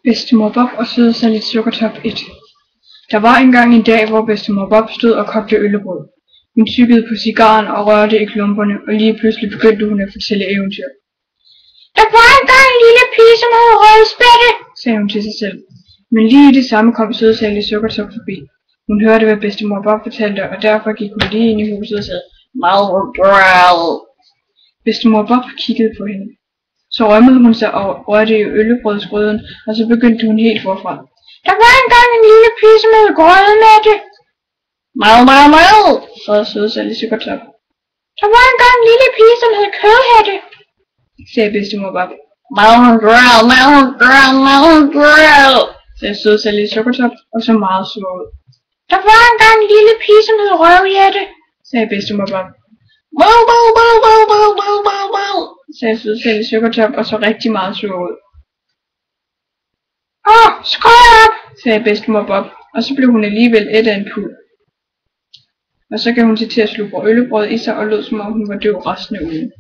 Bedstemor Bob og Søde Sally Sukkertop 1. Der var engang en dag, hvor bedstemor Bob stod og kogte øllebrød. Hun tyggede på cigaren og rørte i klumperne, og lige pludselig begyndte hun at fortælle eventyr. Der var engang en lille pige, som hed Rødspætte, sagde hun til sig selv. Men lige i det samme kom Søde Sally Sukkertop forbi. Hun hørte, hvad bedstemor Bob fortalte, og derfor gik hun lige ind i huset og sagde, Malgrel. Bedstemor Bob kiggede på hende. Så rømmede hun sig og rørte i øllebrødsgryden, og så begyndte hun helt forfra. Der var engang en lille pige, som hed Grødmætte. Mal, sagde Søde Sally Sukkertop. Der var engang en lille pige, som hed Kødhætte, sagde bedstemor Bob. Malgrel, sagde Søde Sally Sukkertop, og så meget sur ud. Der var engang en lille pige, som hed Røvhætte, sagde bedstemor Bob. Sagde Søde Sally Sukkertop, og så rigtig meget sur ud. Skål op, sagde bedstemor Bob, og så blev hun alligevel et af en pul. Og så gav hun sig til at slubre øllebrød i sig og lød som om hun var døv resten af ugen.